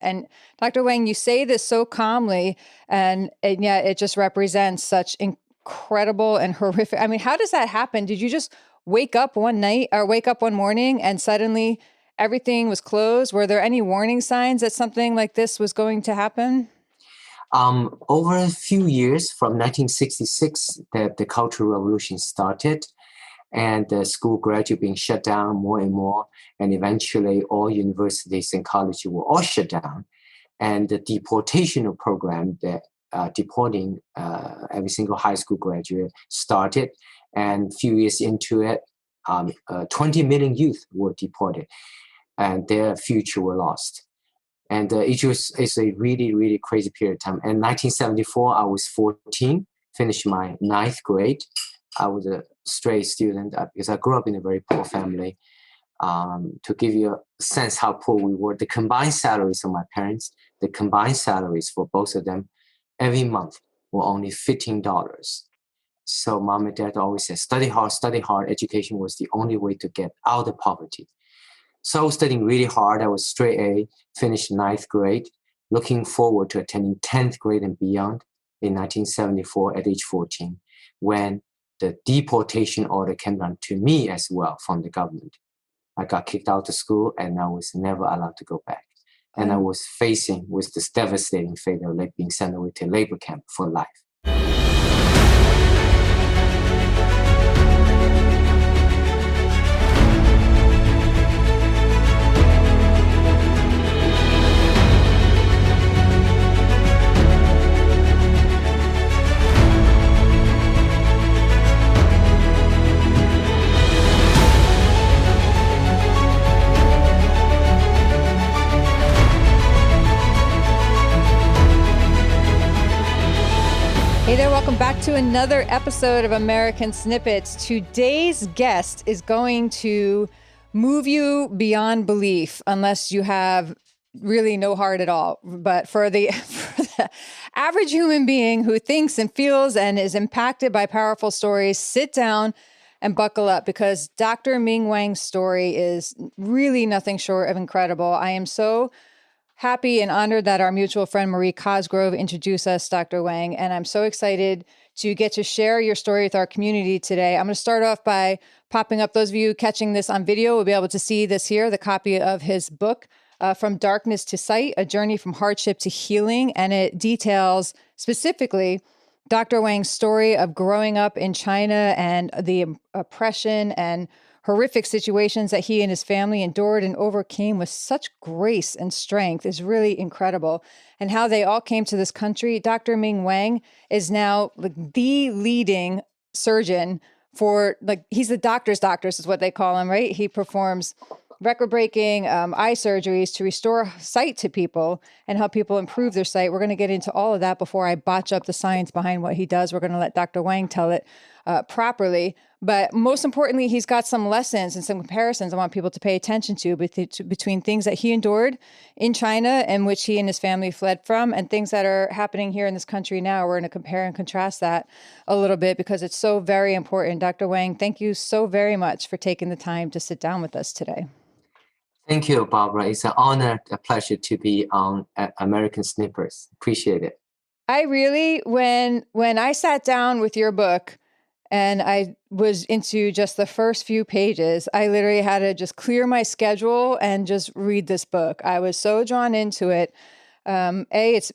And Dr. Wang, you say this so calmly, and yet it just represents such incredible and horrific. I mean, how does that happen? Did you just wake up one night or wake up one morning and suddenly everything was closed? Were there any warning signs that something like this was going to happen? Over a few years, from 1966, the Cultural Revolution started, and the school gradually being shut down more and more, and eventually all universities and colleges were all shut down, and the deportational program that deporting every single high school graduate started, and a few years into it, 20 million youth were deported, and their future were lost. And it's a really, really crazy period of time. In 1974, I was 14, finished my ninth grade. I was a straight student because I grew up in a very poor family. To give you a sense how poor we were, the combined salaries of my parents, the combined salaries for both of them every month were only $15. So mom and dad always said, study hard, study hard. Education was the only way to get out of poverty. So I was studying really hard. I was straight A, finished ninth grade, looking forward to attending 10th grade and beyond in 1974 at age 14, when the deportation order came down to me as well from the government. I got kicked out of school and I was never allowed to go back. And I was facing with this devastating fate of being sent away to labor camp for life. Hey there, welcome back to another episode of American Snippets. Today's guest is going to move you beyond belief unless you have really no heart at all. But for the average human being who thinks and feels and is impacted by powerful stories, sit down and buckle up, because Dr. Ming Wang's story is really nothing short of incredible. I am so happy and honored that our mutual friend Marie Cosgrove introduced us, Dr. Wang, and I'm so excited to get to share your story with our community today. I'm going to start off by popping up, those of you catching this on video will be able to see this here, the copy of his book, From Darkness to Sight, A Journey from Hardship to Healing, and it details specifically Dr. Wang's story of growing up in China and the oppression and horrific situations that he and his family endured and overcame with such grace and strength is really incredible. And how they all came to this country. Dr. Ming Wang is now the leading surgeon for, he's the doctor's doctors is what they call him, right? He performs record-breaking eye surgeries to restore sight to people and help people improve their sight. We're going to get into all of that before I botch up the science behind what he does. We're going to let Dr. Wang tell it properly. But most importantly, he's got some lessons and some comparisons I want people to pay attention to between things that he endured in China and which he and his family fled from, and things that are happening here in this country now. We're going to compare and contrast that a little bit because it's so very important. Dr. Wang, thank you so very much for taking the time to sit down with us today. Thank you, Barbara. It's an honor, a pleasure to be on American Snippets. Appreciate it. I really, when I sat down with your book and I was into just the first few pages, I literally had to just clear my schedule and just read this book. I was so drawn into it. A, it's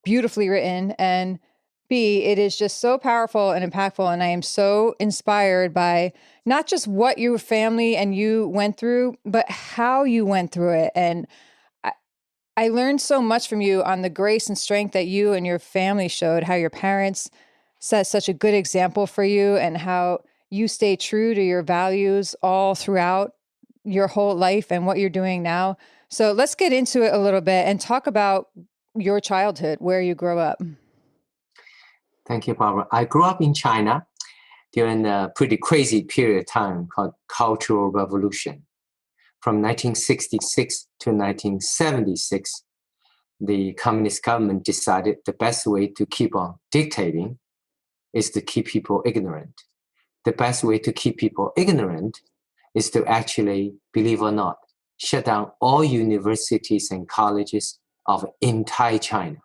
beautifully written, and B, it is just so powerful and impactful. And I am so inspired by not just what your family and you went through, but how you went through it. And I learned so much from you on the grace and strength that you and your family showed, how your parents set such a good example for you, and how you stay true to your values all throughout your whole life and what you're doing now. So let's get into it a little bit and talk about your childhood, where you grew up. Thank you, Barbara. I grew up in China during a pretty crazy period of time called Cultural Revolution. From 1966 to 1976, the communist government decided the best way to keep on dictating is to keep people ignorant. The best way to keep people ignorant is to actually, believe it or not, shut down all universities and colleges of entire China,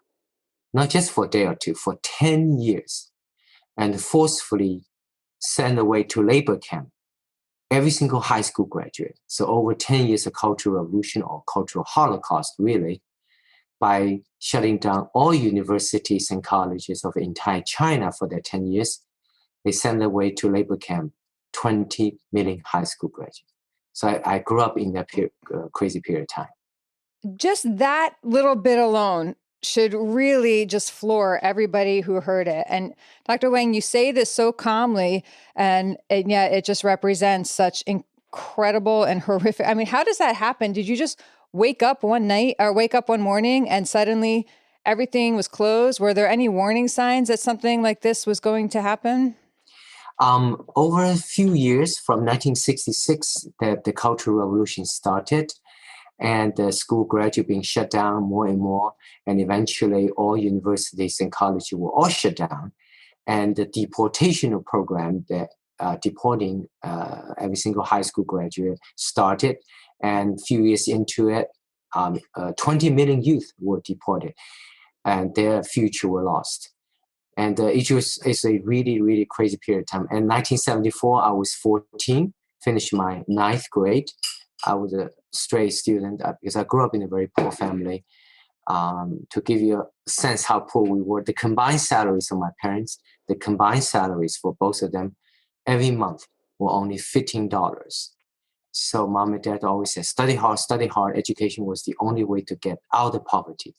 not just for a day or two, for 10 years, and forcefully sent away to labor camp every single high school graduate. So over 10 years of cultural revolution or cultural holocaust, really, by shutting down all universities and colleges of entire China for their 10 years, they sent away to labor camp 20 million high school graduates. So I grew up in that crazy period of time. Just that little bit alone should really just floor everybody who heard it. And Dr. Wang, you say this so calmly, and yet it just represents such incredible and horrific. I mean, how does that happen? Did you just wake up one night or wake up one morning and suddenly everything was closed? Were there any warning signs that something like this was going to happen? Over a few years from 1966, that the Cultural Revolution started, and the school gradually being shut down more and more, and eventually all universities and colleges were all shut down, and the deportation program that deporting every single high school graduate started, and a few years into it, 20 million youth were deported, and their future were lost. And it's a really, really crazy period of time. In 1974, I was 14, finished my ninth grade. I was a stray student because I grew up in a very poor family. To give you a sense how poor we were, the combined salaries of my parents, the combined salaries for both of them every month were only $15. So mom and dad always said, study hard, study hard. Education was the only way to get out of poverty.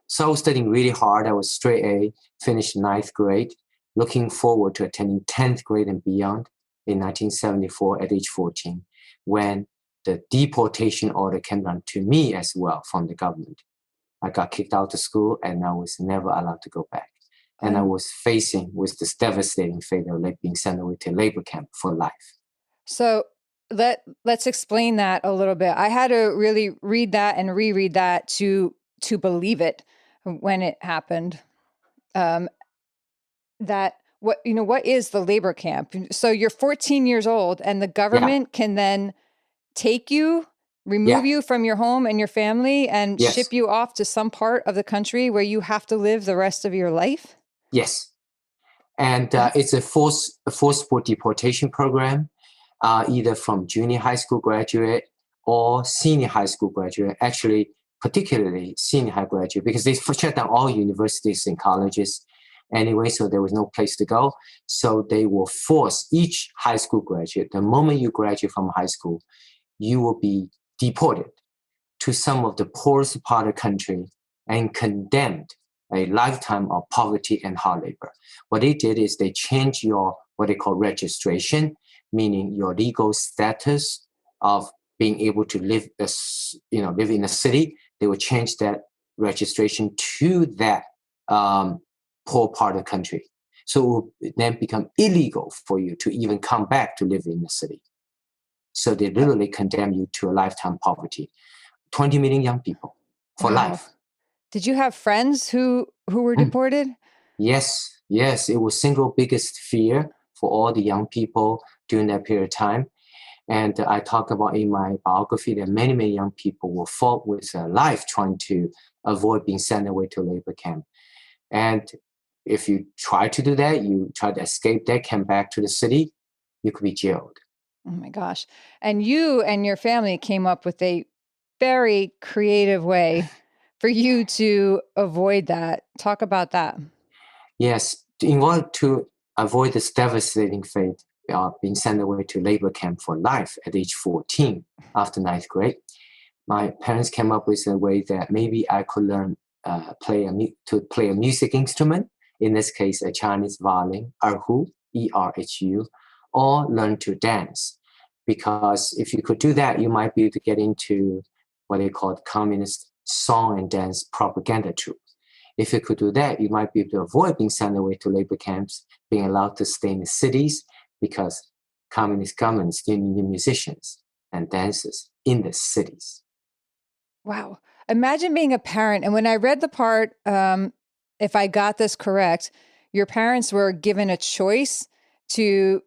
So I was studying really hard. I was straight A, finished ninth grade, looking forward to attending 10th grade and beyond in 1974 at age 14, when the deportation order came down to me as well from the government. I got kicked out of school and I was never allowed to go back. And I was facing with this devastating fate of being sent away to labor camp for life. So let's explain that a little bit. I had to really read that and reread that to believe it when it happened. That what is the labor camp? So you're 14 years old and the government can then take you, remove you from your home and your family and ship you off to some part of the country where you have to live the rest of your life? Yes. And it's a forcible deportation program, either from junior high school graduate or senior high school graduate, actually, particularly senior high graduate, because they shut down all universities and colleges anyway, so there was no place to go. So they will force each high school graduate, the moment you graduate from high school, you will be deported to some of the poorest part of the country and condemned a lifetime of poverty and hard labor. What they did is they changed your, what they call registration, meaning your legal status of being able to live in a city. They will change that registration to that poor part of the country. So it will then become illegal for you to even come back to live in the city. So they literally condemn you to a lifetime poverty. 20 million young people for life. Did you have friends who were deported? Yes. It was single biggest fear for all the young people during that period of time. And I talk about in my biography that many, many young people were fought with their life trying to avoid being sent away to labor camp. And if you try to do that, you try to escape that, come back to the city, you could be jailed. Oh my gosh. And you and your family came up with a very creative way for you to avoid that. Talk about that. Yes. In order to avoid this devastating fate, being sent away to labor camp for life at age 14 after ninth grade, my parents came up with a way that maybe I could learn play a music instrument, in this case a Chinese violin, erhu, E-R-H-U, or learn to dance. Because if you could do that, you might be able to get into what they call communist song and dance propaganda troupe. If you could do that, you might be able to avoid being sent away to labor camps, being allowed to stay in the cities, because communist governments still need musicians and dancers in the cities. Wow. Imagine being a parent. And when I read the part, if I got this correct, your parents were given a choice to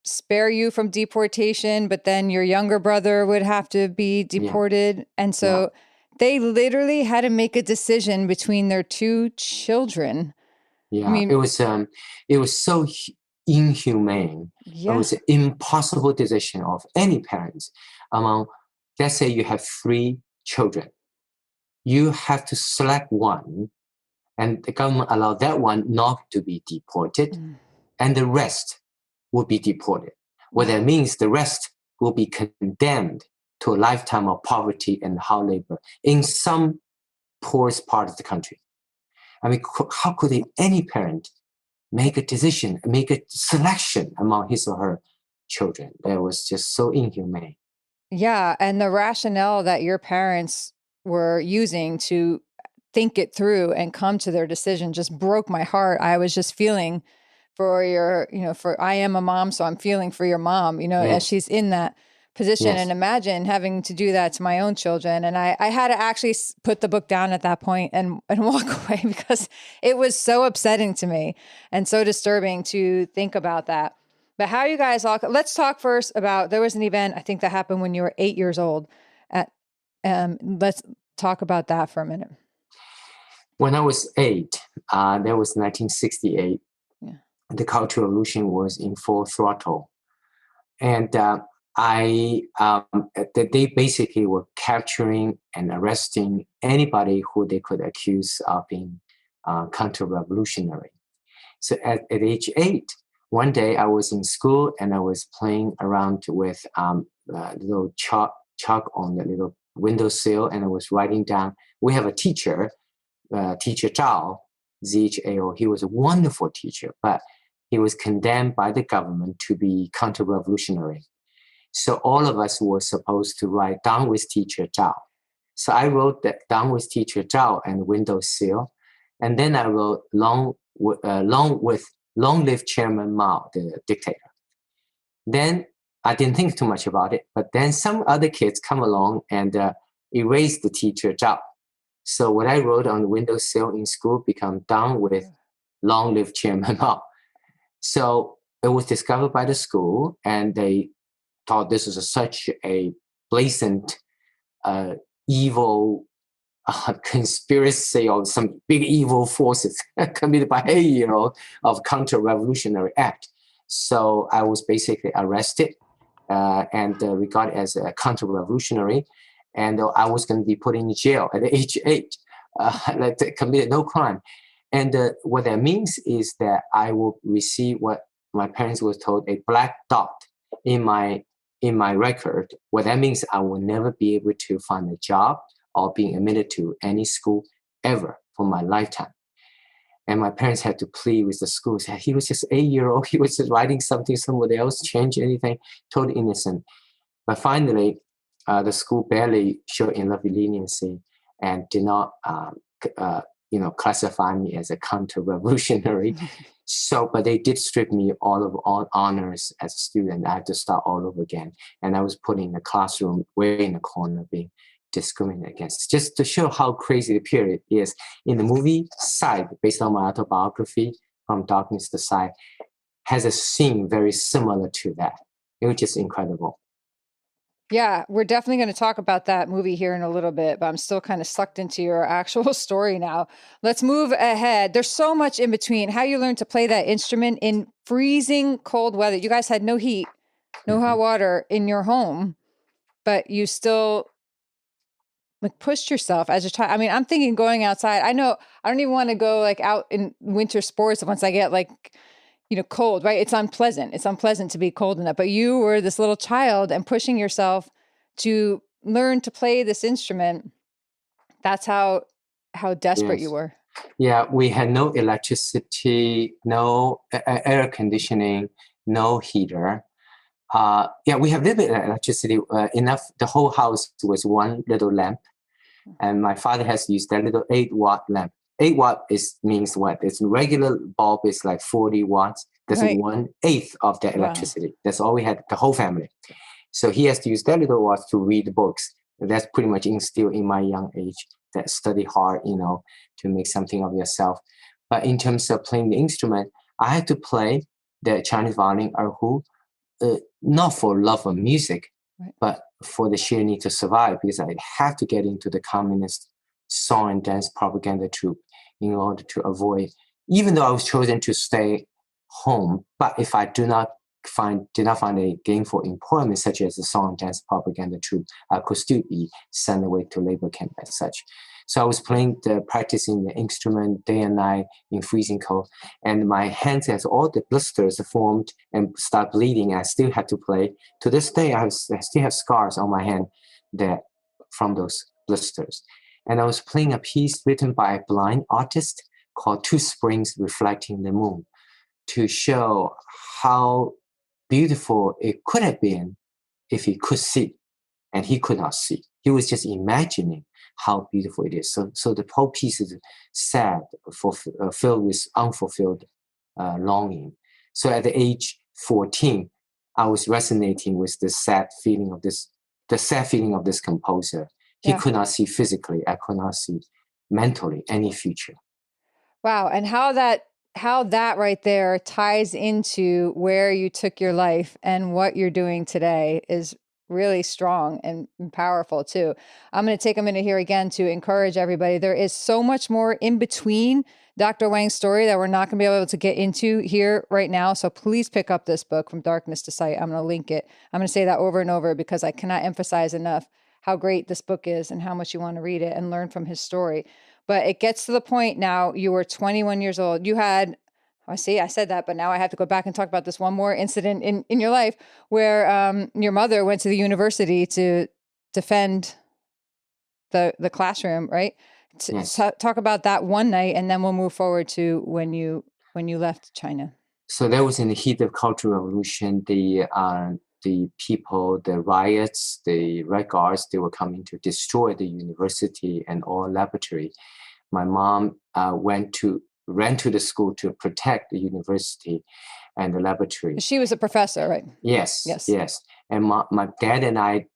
spare you from deportation, but then your younger brother would have to be deported. And so They literally had to make a decision between their two children. Yeah, I mean, it was so inhumane. It yeah. was an impossible decision of any parents. Among, let's say you have 3 children, you have to select one, and the government allowed that one not to be deported, and the rest will be deported. What that means, the rest will be condemned to a lifetime of poverty and hard labor in some poorest part of the country. I mean, how could any parent make a decision, make a selection among his or her children? That was just so inhumane. Yeah, and the rationale that your parents were using to think it through and come to their decision just broke my heart. I was just feeling for your, for I am a mom, so I'm feeling for your mom, as Yes, she's in that position. And yes, imagine having to do that to my own children. And I had to actually put the book down at that point and walk away because it was so upsetting to me and so disturbing to think about that. But how you guys all, let's talk first about, there was an event, I think that happened when you were 8 years old at, let's talk about that for a minute. When I was 8, that was 1968. Yeah. The Cultural Revolution was in full throttle. And they basically were capturing and arresting anybody who they could accuse of being counter-revolutionary. So at age 8, one day I was in school and I was playing around with little chalk on the little windowsill, and I was writing down. We have a teacher, Teacher Zhao, Zhao. He was a wonderful teacher, but he was condemned by the government to be counter-revolutionary. So all of us were supposed to write "Down with Teacher Zhao." So I wrote that "Down with Teacher Zhao" and windowsill, and then I wrote "Long live Chairman Mao, the dictator." Then I didn't think too much about it, but then some other kids come along and erase the Teacher Zhao. So what I wrote on the windowsill in school became "Down with Long live Chairman Mao." So it was discovered by the school, and they thought this is such a blatant, evil conspiracy of some big evil forces committed by 8-year-old of counter-revolutionary act. So I was basically arrested and regarded as a counter-revolutionary, and I was going to be put in jail at age 8, like committed no crime. And what that means is that I will receive what my parents were told, a black dot in my record. What that means, I will never be able to find a job or being admitted to any school ever for my lifetime. And my parents had to plead with the school. Say, he was just 8-year-old. He was just writing something, somebody else change anything, totally innocent. But finally, the school barely showed enough leniency and did not classify me as a counter-revolutionary. So, but they did strip me all honors as a student. I had to start all over again. And I was put in a classroom way in the corner being discriminated against, just to show how crazy the period is. In the movie Side, based on my autobiography, From Darkness to Side, has a scene very similar to that. It was just incredible. Yeah, we're definitely going to talk about that movie here in a little bit, but I'm still kind of sucked into your actual story now. Let's move ahead. There's so much in between. How you learned to play that instrument in freezing cold weather. You guys had no heat, no hot water in your home, but you still like pushed yourself as a child. I mean, I'm thinking going outside. I know I don't even want to go like out in winter sports once I get like cold, right? It's unpleasant. It's unpleasant to be cold enough. But you were this little child and pushing yourself to learn to play this instrument. That's how desperate you Yes. were. Yeah, we had no electricity, no air conditioning, no heater. Yeah, we have little bit of electricity, enough. The whole house was one little lamp. And my father has used that little 8-watt lamp. 8-watt means what? It's regular bulb is like 40 watts. That's Right. 1/8 of the Wow. electricity. That's all we had, the whole family. So he has to use that little watts to read books. And that's pretty much instilled in my young age, that study hard, to make something of yourself. But in terms of playing the instrument, I had to play the Chinese violin erhu, not for love of music, Right. but for the sheer need to survive, because I have to get into the communist song and dance propaganda troupe in order to avoid, even though I was chosen to stay home, but if I did not find a gainful employment, such as the song and dance propaganda troupe, I could still be sent away to labor camp as such. So I was practicing the instrument day and night in freezing cold, and my hands has all the blisters formed and start bleeding. I still had to play. To this day, I still have scars on my hand from those blisters. And I was playing a piece written by a blind artist called Two Springs Reflecting the Moon, to show how beautiful it could have been if he could see, and he could not see. He was just imagining how beautiful it is. So the whole piece is sad, filled with unfulfilled longing. So at the age 14, I was resonating with the sad feeling of this composer. He could not see physically. I could not see mentally any future. Wow. And how that right there ties into where you took your life and what you're doing today is really strong and powerful too. I'm going to take a minute here again to encourage everybody. There is so much more in between Dr. Wang's story that we're not going to be able to get into here right now. So please pick up this book, From Darkness to Sight. I'm going to link it. I'm going to say that over and over because I cannot emphasize enough how great this book is and how much you want to read it and learn from his story. But it gets to the point now, you were 21 years old. You had, I said that, but now I have to go back and talk about this one more incident in your life where your mother went to the university to defend the classroom, right? Yes. Talk about that one night, and then we'll move forward to when you left China. So that was in the heat of Cultural Revolution. The people, the riots, the Red Guards, they were coming to destroy the university and all laboratory. My mom ran to the school to protect the university and the laboratory. She was a professor, right? Yes. And my dad and I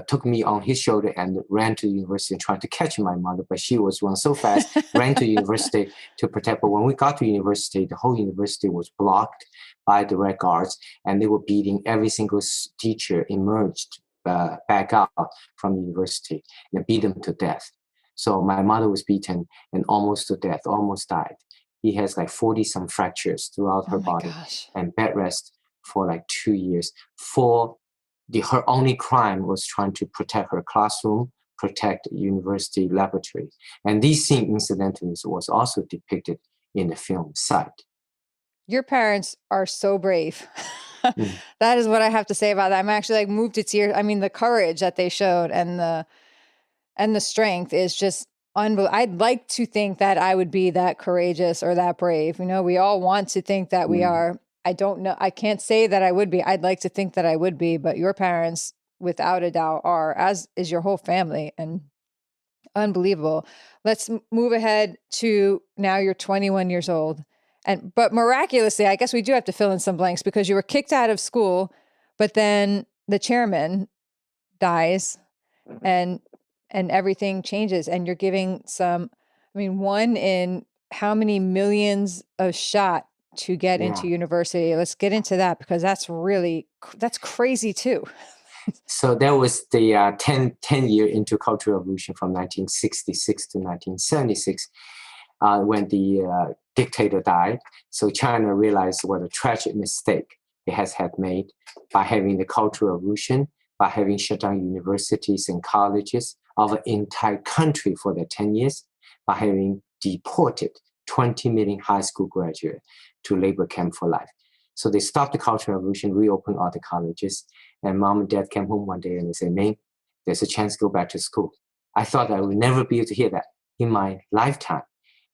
took me on his shoulder and ran to the university and tried to catch my mother, but she was run so fast, ran to the university to protect. But when we got to university, the whole university was blocked by the Red Guards, and they were beating every single teacher emerged back out from the university and beat them to death. So my mother was beaten and almost to death, almost died. He has like 40 some fractures throughout her body and bed rest for like 2 years. Her only crime was trying to protect her classroom, protect university laboratory. And these scenes, incidentally, was also depicted in the film Sight. Your parents are so brave. That is what I have to say about that. I'm actually like moved to tears. I mean, the courage that they showed and the strength is just unbelievable. I'd like to think that I would be that courageous or that brave. You know, we all want to think that we are. I don't know. I can't say that I would be. I'd like to think that I would be, but your parents, without a doubt, are, as is your whole family, and unbelievable. Let's move ahead to now you're 21 years old. But miraculously, I guess we do have to fill in some blanks because you were kicked out of school, but then the chairman dies and everything changes, and you're giving one in how many millions of shot to get into university. Let's get into that because that's crazy too. So that was the 10 year into Cultural Revolution from 1966 to 1976 when the dictator died. So China realized what a tragic mistake it had made by having the Cultural Revolution, by having shut down universities and colleges of an entire country for the 10 years, by having deported 20 million high school graduates to labor camp for life. So they stopped the Cultural Revolution, reopened all the colleges, and mom and dad came home one day and they said, Ming, there's a chance to go back to school. I thought I would never be able to hear that in my lifetime.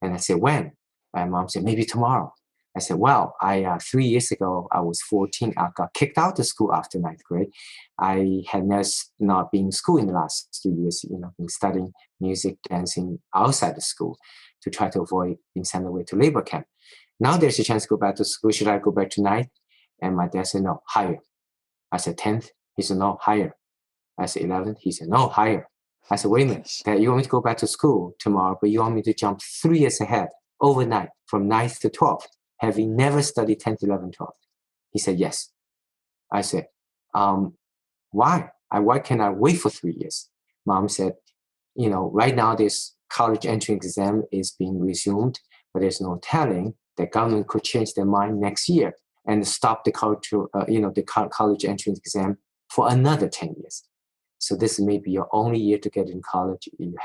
And I said, when? And mom said, maybe tomorrow. I said, well, 3 years ago, I was 14. I got kicked out of school after 9th grade. I had not been in school in the last 2 years, been studying music, dancing outside the school to try to avoid being sent away to labor camp. Now there's a chance to go back to school. Should I go back to 9th? And my dad said, no, higher. I said, 10th? He said, no, higher. I said, 11th? He said, no, higher. I said, wait a minute, Dad, you want me to go back to school tomorrow, but you want me to jump 3 years ahead, overnight, from 9th to 12th, having never studied 10th, 11th, 12th? He said, yes. I said, why? Why can't I wait for 3 years? Mom said, right now this college entry exam is being resumed, but there's no telling the government could change their mind next year and stop the college entrance exam for another 10 years. So this may be your only year to get in college. You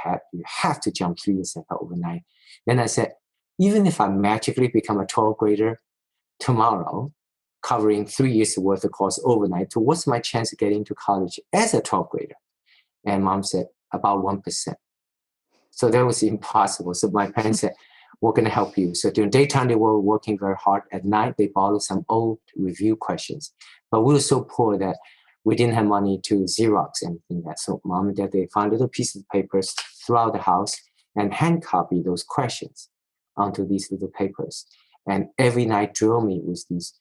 have to jump 3 years overnight. Then I said, even if I magically become a 12th grader tomorrow, covering 3 years worth of course overnight, so what's my chance of getting into college as a 12th grader? And Mom said, about 1%. So that was impossible. So my parents said, we're going to help you. So during daytime, they were working very hard. At night, they borrowed some old review questions. But we were so poor that we didn't have money to Xerox anything like that. So Mom and Dad, they found little pieces of papers throughout the house and hand copy those questions onto these little papers. And every night drill me with these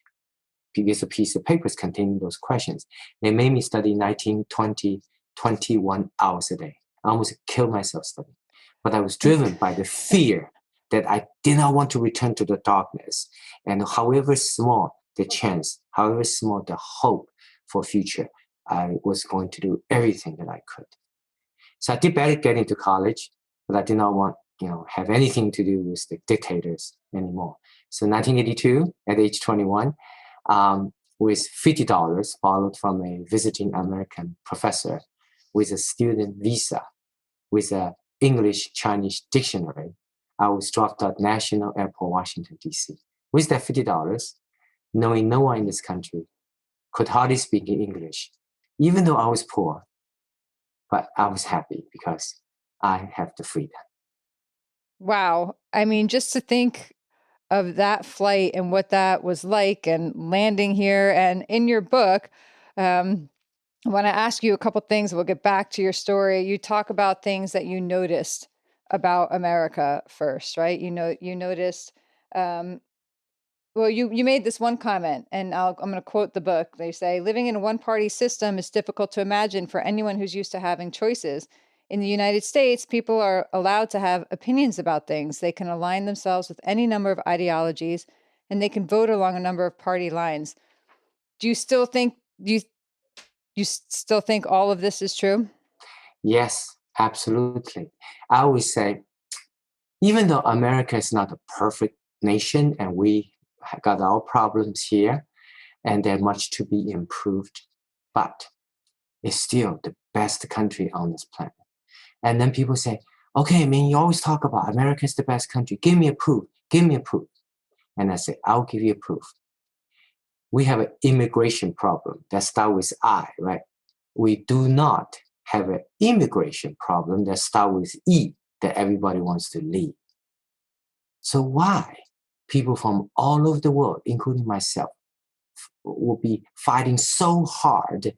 piece of papers containing those questions. They made me study 19, 20, 21 hours a day. I almost killed myself studying. But I was driven by the fear that I did not want to return to the darkness. And however small the chance, however small the hope for future, I was going to do everything that I could. So I did better get into college, but I did not want, have anything to do with the dictators anymore. So 1982, at age 21, with $50 borrowed from a visiting American professor with a student visa, with an English-Chinese dictionary, I was dropped at National Airport, Washington, D.C. With that $50, knowing no one in this country, could hardly speak English, even though I was poor, but I was happy because I have the freedom. Wow. I mean, just to think of that flight and what that was like and landing here. And in your book, I want to ask you a couple things. We'll get back to your story. You talk about things that you noticed about America first, right? You noticed, well, you made this one comment, and I'm going to quote the book. They say, living in a one-party system is difficult to imagine for anyone who's used to having choices. In the United States, people are allowed to have opinions about things. They can align themselves with any number of ideologies, and they can vote along a number of party lines. Do you still think you still think all of this is true? Yes, absolutely. I always say, even though America is not a perfect nation and we got our problems here and there's much to be improved, but it's still the best country on this planet. And then people say, okay, you always talk about America is the best country. Give me a proof. Give me a proof. And I say, I'll give you a proof. We have an immigration problem that starts with I, right? We do not have an immigration problem that starts with E, that everybody wants to leave. So why people from all over the world, including myself, will be fighting so hard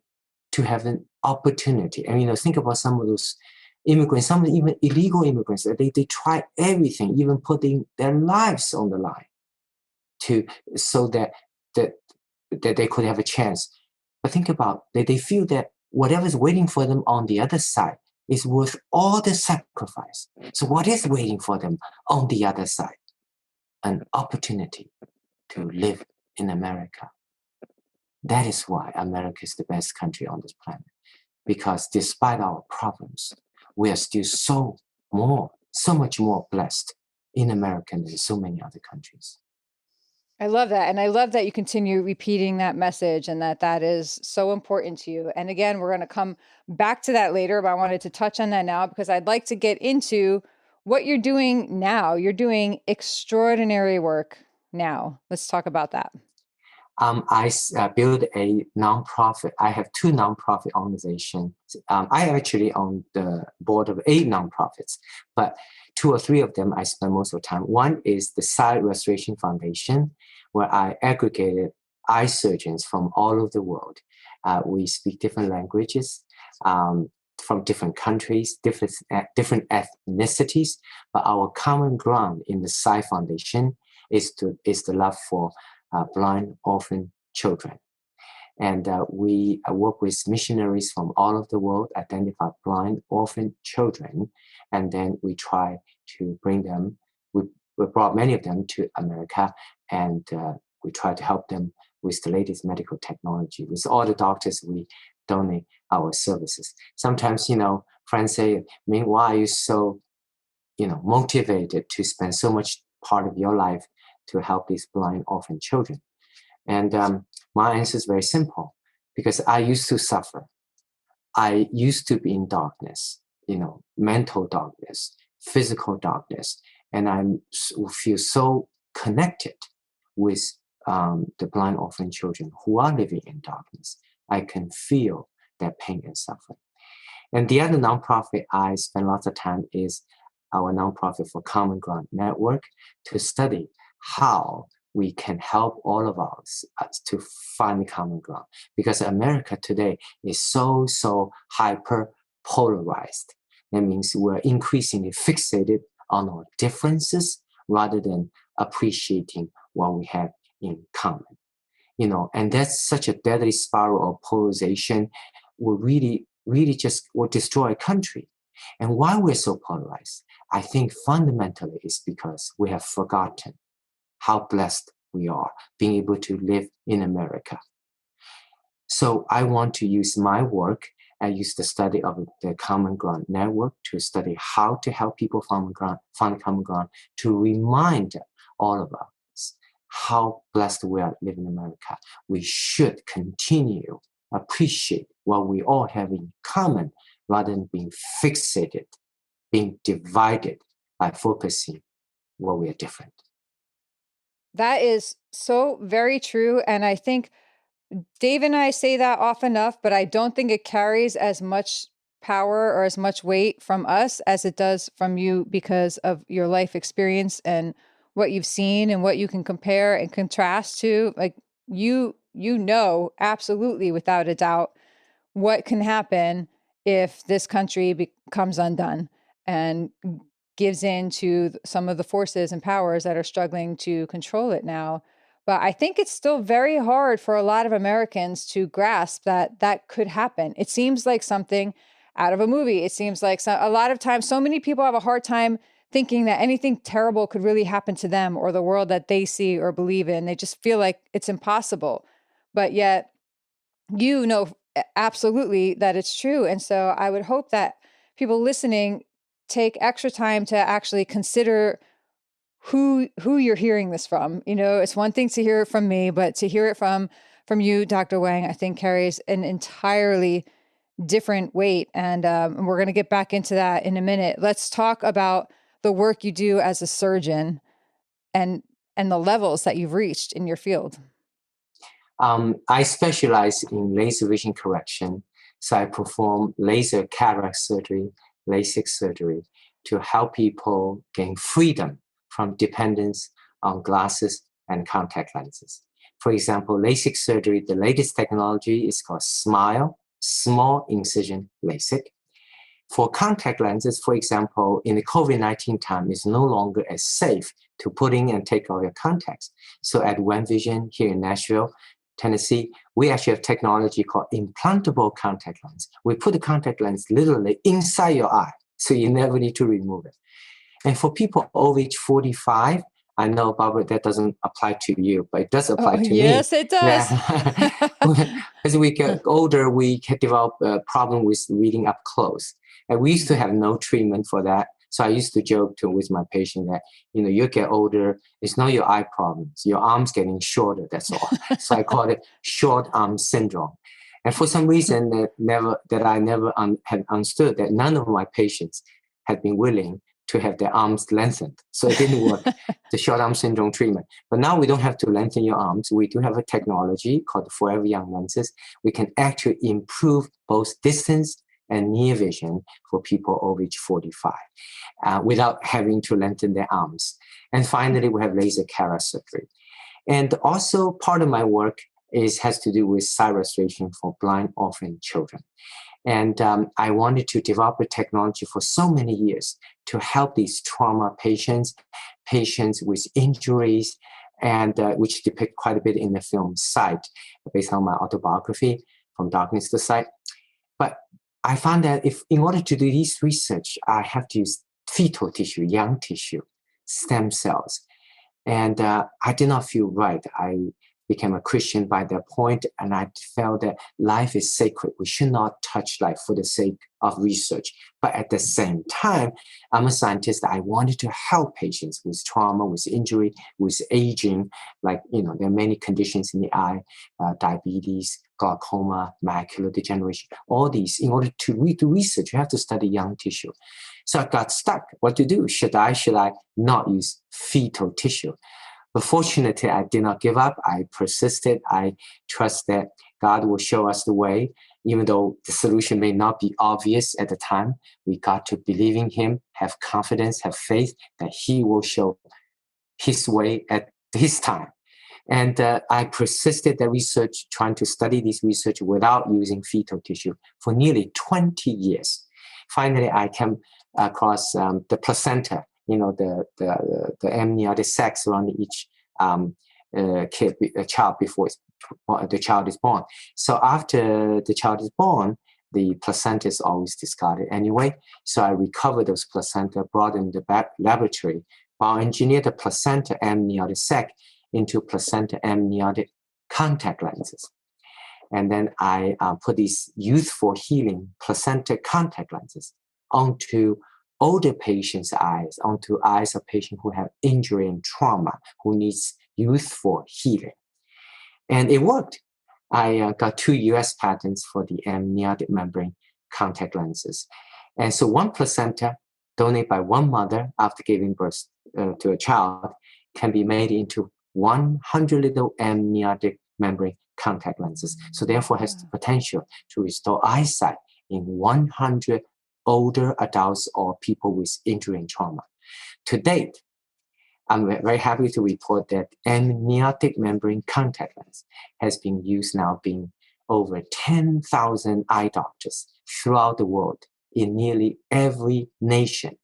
to have an opportunity? And think about some of those immigrants, some even illegal immigrants, they try everything, even putting their lives on the line so that they could have a chance. But think about they feel that whatever's waiting for them on the other side is worth all the sacrifice. So what is waiting for them on the other side? An opportunity to live in America. That is why America is the best country on this planet. Because despite our problems, we are still so much more blessed in America than so many other countries. I love that. And I love that you continue repeating that message and that is so important to you. And again, we're going to come back to that later, but I wanted to touch on that now because I'd like to get into what you're doing now. You're doing extraordinary work now. Let's talk about that. I built a nonprofit. I have two nonprofit organizations. I actually on the board of 8 nonprofits, but 2 or 3 of them I spend most of the time. One is the Sight Restoration Foundation, where I aggregated eye surgeons from all over the world. We speak different languages from different countries, different ethnicities, but our common ground in the Sight Foundation is the love for blind orphan children. And we work with missionaries from all over the world, identify blind orphan children, and then we try to bring them, we brought many of them to America and we try to help them with the latest medical technology. With all the doctors, we donate our services. Sometimes, friends say, Ming, why are you so, motivated to spend so much part of your life to help these blind orphan children? And my answer is very simple, because I used to suffer. I used to be in darkness, mental darkness, physical darkness, and I feel so connected with the blind orphan children who are living in darkness. I can feel their pain and suffering. And the other nonprofit I spend lots of time is our nonprofit for Common Ground Network, to study how we can help all of us to find the common ground. Because America today is so hyper polarized. That means we're increasingly fixated on our differences rather than appreciating what we have in common. And that's such a deadly spiral of polarization will really just will destroy a country. And why we're so polarized, I think fundamentally is because we have forgotten how blessed we are being able to live in America. So I want to use my work. I use the study of the Common Ground Network to study how to help people find common ground, to remind all of us how blessed we are living in America. We should continue appreciate what we all have in common rather than being fixated, being divided by focusing what we are different. That is so very true. And I think Dave and I say that often enough, but I don't think it carries as much power or as much weight from us as it does from you, because of your life experience and what you've seen and what you can compare and contrast to. Like absolutely without a doubt what can happen if this country becomes undone and gives in to some of the forces and powers that are struggling to control it now. But I think it's still very hard for a lot of Americans to grasp that that could happen. It seems like something out of a movie. It seems like a lot of times, so many people have a hard time thinking that anything terrible could really happen to them or the world that they see or believe in. They just feel like it's impossible. But yet, absolutely that it's true. And so I would hope that people listening take extra time to actually consider who you're hearing this from. It's one thing to hear it from me, but to hear it from you, Dr. Wang, I think carries an entirely different weight. And we're going to get back into that in a minute. Let's talk about the work you do as a surgeon and the levels that you've reached in your field. I specialize in laser vision correction. So I perform laser cataract surgery, LASIK surgery, to help people gain freedom from dependence on glasses and contact lenses. For example, LASIK surgery, the latest technology is called SMILE, small incision LASIK. For contact lenses, for example, in the COVID-19 time, it's no longer as safe to put in and take out your contacts. So at Ming Vision here in Nashville, Tennessee, we actually have technology called implantable contact lens. We put the contact lens literally inside your eye, so you never need to remove it. And for people over age 45, I know, Barbara, that doesn't apply to you, but it does apply to me. Yes, it does. As we get older, we can develop a problem with reading up close. And we used to have no treatment for that. So I used to joke with my patient that, you get older, it's not your eye problems, your arm's getting shorter, that's all. So I call it short arm syndrome. And for some reason that I never had understood, that none of my patients had been willing to have their arms lengthened. So it didn't work, the short arm syndrome treatment. But now we don't have to lengthen your arms. We do have a technology called the Forever Young lenses. We can actually improve both distance and near vision for people over age 45 without having to lengthen their arms. And finally, we have laser cataract surgery. And also part of my work has to do with sight restoration for blind orphan children. And I wanted to develop a technology for so many years to help these trauma patients with injuries, and which depict quite a bit in the film Sight, based on my autobiography, From Darkness to Sight. But I found that in order to do this research, I have to use fetal tissue, young tissue, stem cells. And I did not feel right. I became a Christian by that point, and I felt that life is sacred. We should not touch life for the sake of research. But at the same time, I'm a scientist. I wanted to help patients with trauma, with injury, with aging. Like, there are many conditions in the eye, diabetes, glaucoma, macular degeneration, all these. In order to do research, you have to study young tissue. So I got stuck. What to do? Should I not use fetal tissue? But fortunately, I did not give up. I persisted. I trust that God will show us the way. Even though the solution may not be obvious at the time, we got to believe in Him, have confidence, have faith that He will show His way at His time. And I persisted the research, trying to study this research without using fetal tissue for nearly 20 years. Finally, I came across the placenta, the amniotic sacs around each child before the child is born. So after the child is born, the placenta is always discarded anyway. So I recovered those placenta, brought them to the laboratory, bioengineered the placenta amniotic sac into placenta amniotic contact lenses. And then I put these youthful healing placenta contact lenses onto older patients' eyes, onto eyes of patients who have injury and trauma, who needs youthful healing. And it worked. I got 2 US patents for the amniotic membrane contact lenses. And so one placenta donated by one mother after giving birth to a child can be made into 100 little amniotic membrane contact lenses. So therefore has the potential to restore eyesight in 100 older adults or people with injury and trauma. To date, I'm very happy to report that amniotic membrane contact lens has been used now being over 10,000 eye doctors throughout the world in nearly every nation.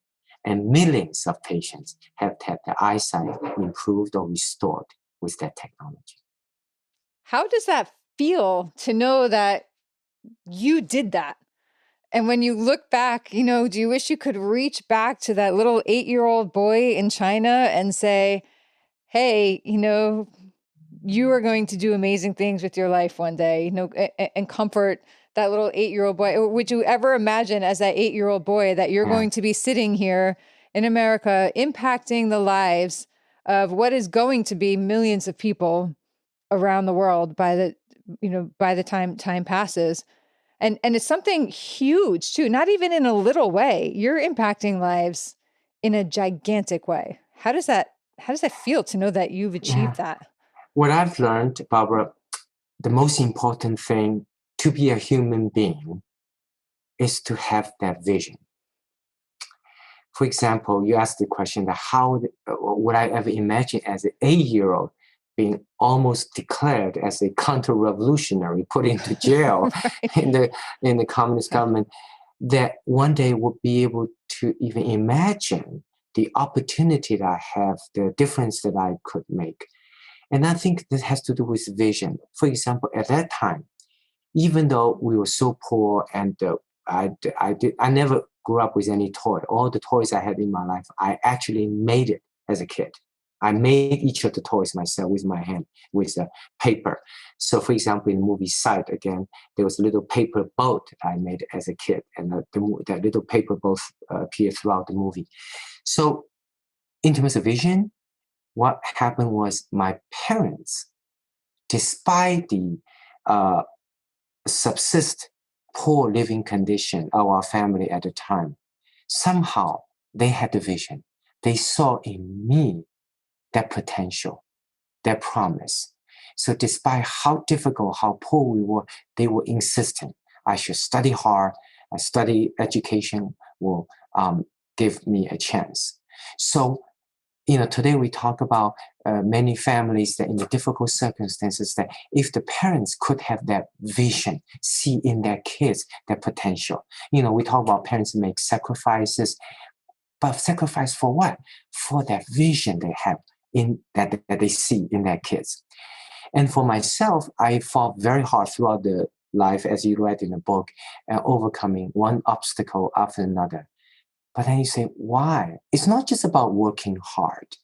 And millions of patients have had their eyesight improved or restored with that technology. How does that feel to know that you did that? And when you look back, do you wish you could reach back to that little 8-year-old boy in China and say, hey, you are going to do amazing things with your life one day, and comfort that little 8-year-old boy? Or would you ever imagine as that 8-year-old boy that you're going to be sitting here in America impacting the lives of what is going to be millions of people around the world by the time passes? And it's something huge too, not even in a little way. You're impacting lives in a gigantic way. How does that feel to know that you've achieved that? What I've learned, Barbara, the most important thing to be a human being is to have that vision. For example, you asked the question that how would I ever imagine as an 8-year-old being almost declared as a counter-revolutionary, put into jail Right. in the communist government, that one day would be able to even imagine the opportunity that I have, the difference that I could make. And I think this has to do with vision. For example, at that time, even though we were so poor and I never grew up with any toy. All the toys I had in my life, I actually made it as a kid. I made each of the toys myself with my hand, with paper. So, for example, in the movie Sight, again, there was a little paper boat I made as a kid, and that little paper boat appeared throughout the movie. So, in terms of vision, what happened was my parents, despite the subsist poor living condition of our family at the time, somehow they had the vision. They saw in me that potential, that promise. So despite how difficult, how poor we were, they were insistent. I should study hard. A study education will give me a chance. So today we talk about many families that in the difficult circumstances that if the parents could have that vision, see in their kids that potential. We talk about parents make sacrifices, but sacrifice for what? For that vision they have in that they see in their kids. And for myself, I fought very hard throughout the life, as you read in the book, overcoming one obstacle after another. But then you say, why? It's not just about working hard.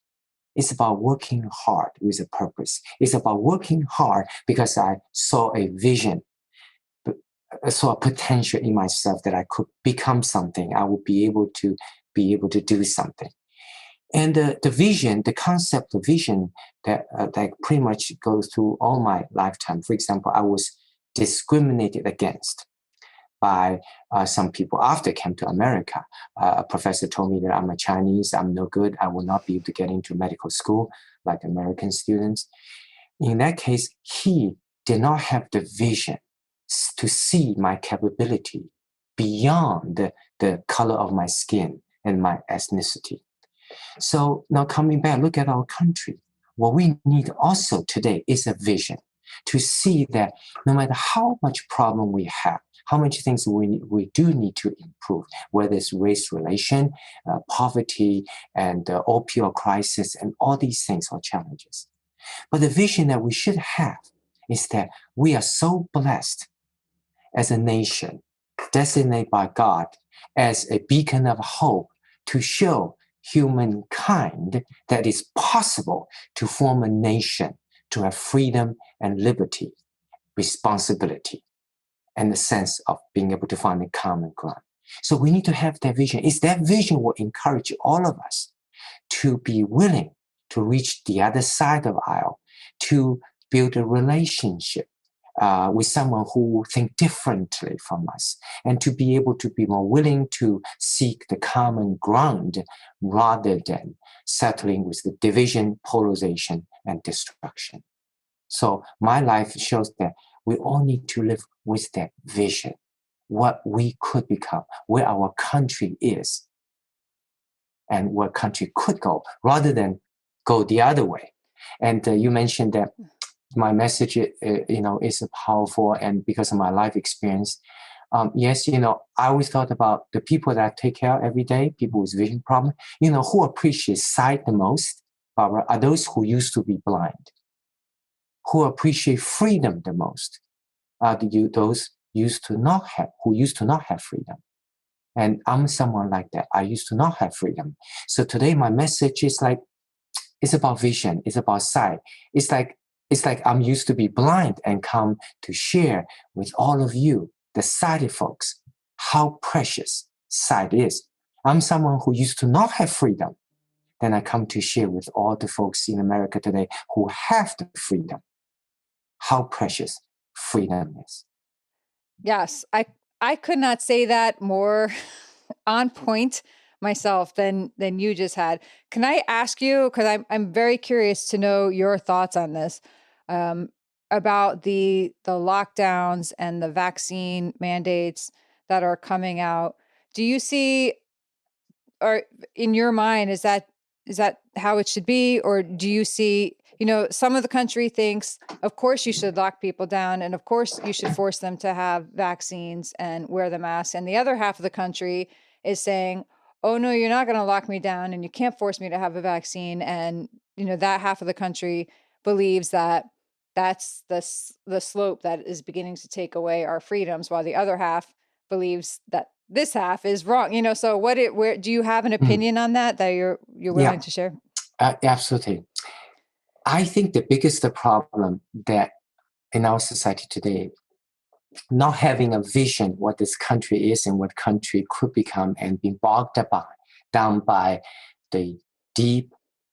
It's about working hard with a purpose. It's about working hard because I saw a vision, I saw a potential in myself that I could become something. I would be able to do something. And the vision, the concept of vision that pretty much goes through all my lifetime. For example, I was discriminated against by some people after I came to America. A professor told me that I'm a Chinese, I'm no good, I will not be able to get into medical school like American students. In that case, he did not have the vision to see my capability beyond the color of my skin and my ethnicity. So now coming back, look at our country. What we need also today is a vision to see that no matter how much problem we have, how much things we do need to improve, whether it's race relation, poverty, and opioid crisis, and all these things are challenges. But the vision that we should have is that we are so blessed as a nation, designated by God as a beacon of hope to show humankind that it's possible to form a nation, to have freedom and liberty, responsibility, and the sense of being able to find a common ground. So we need to have that vision. It's that vision will encourage all of us to be willing to reach the other side of the aisle, to build a relationship with someone who think differently from us, and to be able to be more willing to seek the common ground rather than settling with the division, polarization, and destruction. So my life shows that we all need to live with that vision, what we could become, where our country is, and where country could go, rather than go the other way. And you mentioned that my message, is powerful, and because of my life experience, yes, I always thought about the people that I take care of every day, people with vision problem. Who appreciate sight the most, Barbara, are those who used to be blind. Who appreciate freedom the most are those who used to not have freedom. And I'm someone like that. I used to not have freedom. So today my message is it's about vision. It's about sight. It's like I'm used to be blind and come to share with all of you, the sighted folks, how precious sight is. I'm someone who used to not have freedom. Then I come to share with all the folks in America today who have the freedom, how precious freedom is. Yes, I could not say that more on point myself than you just had. Can I ask you, because I'm very curious to know your thoughts on this, about the lockdowns and the vaccine mandates that are coming out. Do you see, or in your mind, is that how it should be? Or do you see, some of the country thinks, of course you should lock people down, and of course you should force them to have vaccines and wear the mask. And the other half of the country is saying, oh no, you're not going to lock me down and you can't force me to have a vaccine. And, that half of the country believes that that's the slope that is beginning to take away our freedoms, while the other half believes that this half is wrong. So where do you have an opinion on that you're willing to share? Absolutely. I think the biggest problem that in our society today, not having a vision what this country is and what country could become, and being bogged down by the deep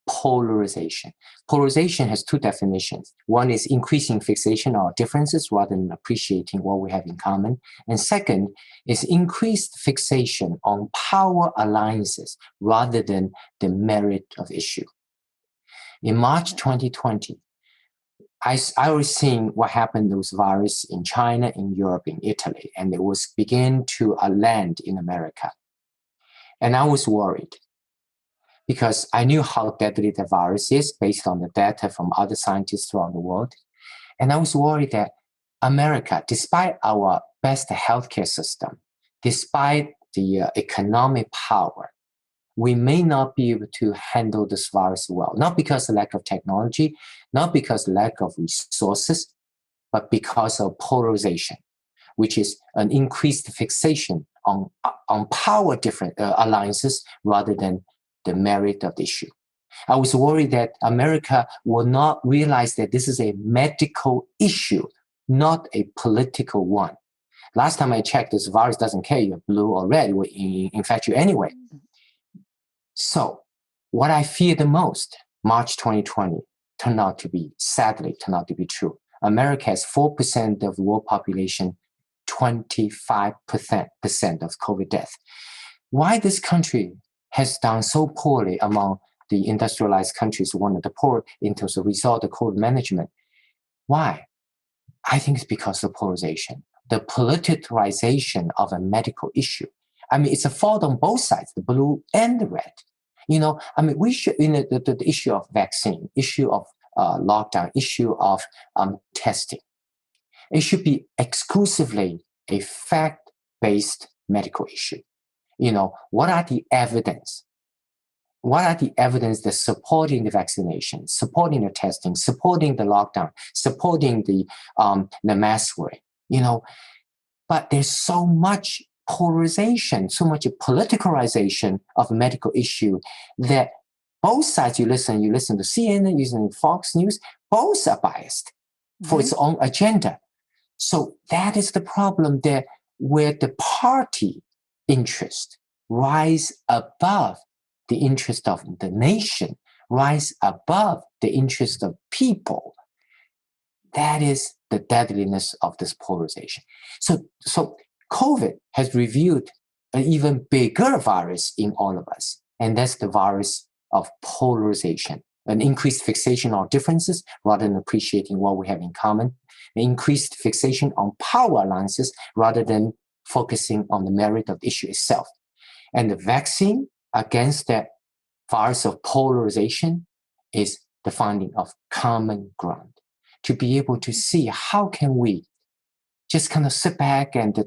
polarization. Polarization has two definitions. One is increasing fixation on our differences rather than appreciating what we have in common. And second is increased fixation on power alliances rather than the merit of issue. In March 2020, I was seeing what happened with virus in China, in Europe, in Italy, and it was begin to land in America. And I was worried because I knew how deadly the virus is based on the data from other scientists throughout the world. And I was worried that America, despite our best healthcare system, despite the economic power, we may not be able to handle this virus well, not because of lack of technology, not because of lack of resources, but because of polarization, which is an increased fixation on power different alliances rather than the merit of the issue. I was worried that America will not realize that this is a medical issue, not a political one. Last time I checked, this virus doesn't care you're blue or red, it will infect you anyway. So what I fear the most, March 2020, sadly turned out to be true. America has 4% of the world population, 25% of COVID death. Why this country has done so poorly among the industrialized countries, one of the poor in terms of result of COVID management? Why? I think it's because of polarization, the politicization of a medical issue. I mean, it's a fault on both sides, the blue and the red. We should, the issue of vaccine, issue of lockdown, issue of testing. It should be exclusively a fact-based medical issue. What are the evidence? What are the evidence that's supporting the vaccination, supporting the testing, supporting the lockdown, supporting the mask wearing? But there's so much polarization, so much politicalization of a medical issue that both sides you listen to CNN, you listen to Fox News, both are biased for its own agenda. So that is the problem there, where the party interest rise above the interest of the nation, rise above the interest of people. That is the deadliness of this polarization. So COVID has revealed an even bigger virus in all of us, and that's the virus of polarization, an increased fixation on differences rather than appreciating what we have in common, an increased fixation on power alliances rather than focusing on the merit of the issue itself. And the vaccine against that virus of polarization is the finding of common ground, to be able to see how can we just kind of sit back and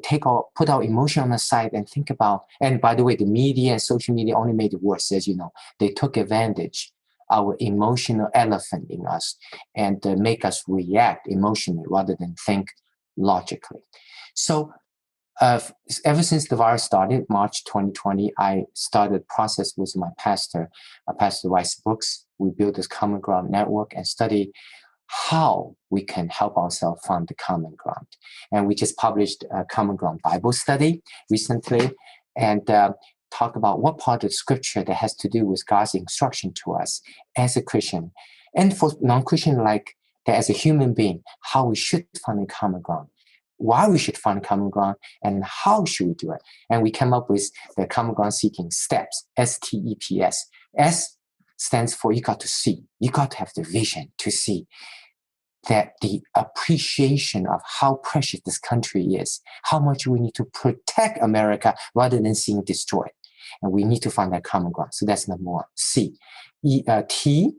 put our emotion on the side and think about, and by the way, the media and social media only made it worse, as you know. They took advantage our emotional elephant in us and make us react emotionally rather than think logically. So ever since the virus started, March 2020, I started a process with my pastor, Pastor Rice Brooks. We built this Common Ground Network and studied how we can help ourselves find the common ground. And we just published a Common Ground Bible study recently and talk about what part of scripture that has to do with God's instruction to us as a Christian. And for non-Christian, like that as a human being, how we should find a common ground, why we should find common ground, and how should we do it. And we came up with the Common Ground Seeking Steps, STEPS. S stands for you got to see. You got to have the vision to see that the appreciation of how precious this country is, how much we need to protect America rather than seeing destroyed. And we need to find that common ground. So that's number one. C. T,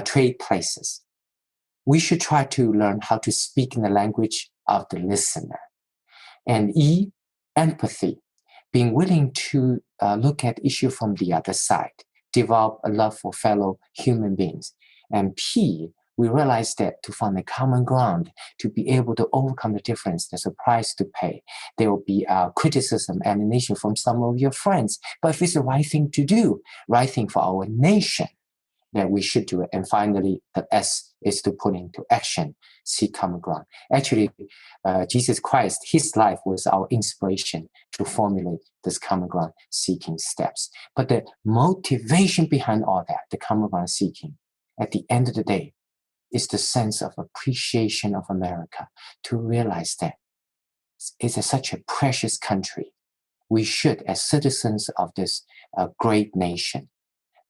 trade places. We should try to learn how to speak in the language of the listener. And E, empathy, being willing to look at issue from the other side, develop a love for fellow human beings. And P, we realize that to find a common ground, to be able to overcome the difference, there's a price to pay. There will be criticism, ammunition from some of your friends. But if it's the right thing to do, right thing for our nation, then we should do it. And finally, the S is to put into action, seek common ground. Actually, Jesus Christ, his life was our inspiration to formulate this common ground seeking steps. But the motivation behind all that, the common ground seeking, at the end of the day, is the sense of appreciation of America, to realize that it's such a precious country. We should, as citizens of this great nation,